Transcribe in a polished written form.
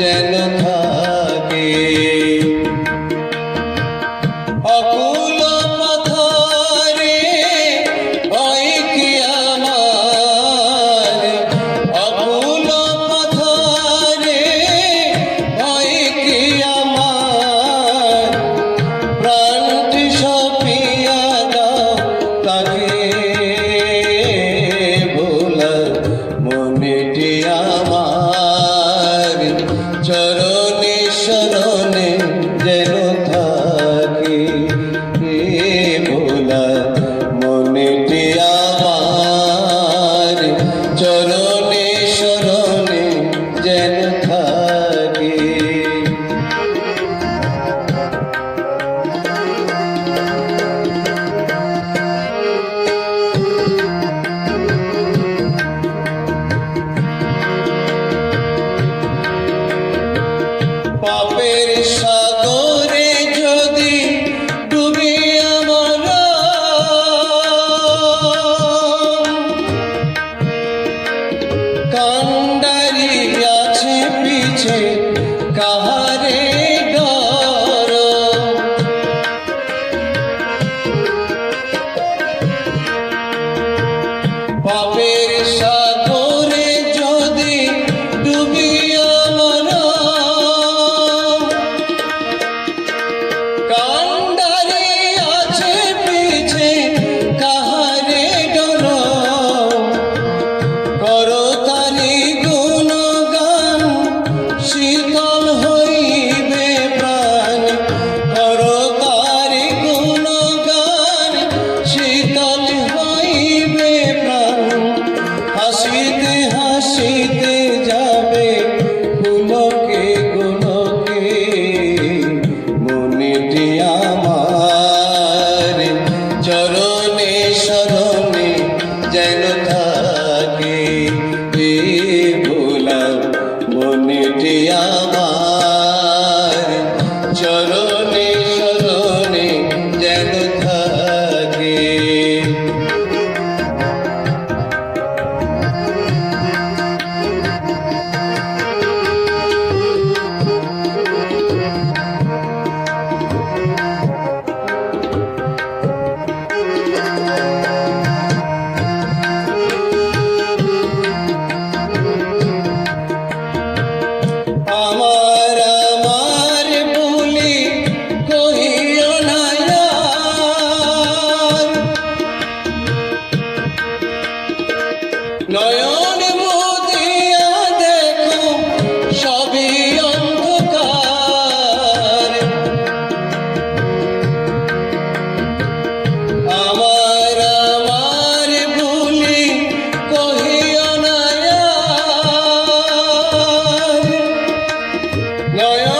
যেন থাকে। অকুল পথরে হয় কি আমার, অকুল পথরে হয় কি আমার, প্রাণটি সপিয়া দাও তাকে ভোলার মনেটি আমার, চরণে শরণে যেন থাকে। ভোলার মনেটি আমার, চরণে শরণে যেন থাকে। পাপের সাগরে যদি ডুবি আমরা, কান্ডারি আছে পিছে কাহারে ডর। পাপের সাগরে যদি ডুবি আমরা, কান্ডারি আছে পিছে কাহারে ডর। করো তারি গুণগান শীতল হইবে প্রাণ, করো তারি গুণগান শীতল হইবে প্রাণ। হাসিতে হাসিতে যাবে পুলকে গুলকে, মনেটি আমার, চরণে শরণে যেন থাকে। ভোলার মনেটি আমার, চরণে শরণে যেন থাকে। আমার আমার বলি কহিও না আর, নয়ন মুদিয়া দেখো সবই অন্ধকার। আমার আমার বলি কহিও না আর, নয়ন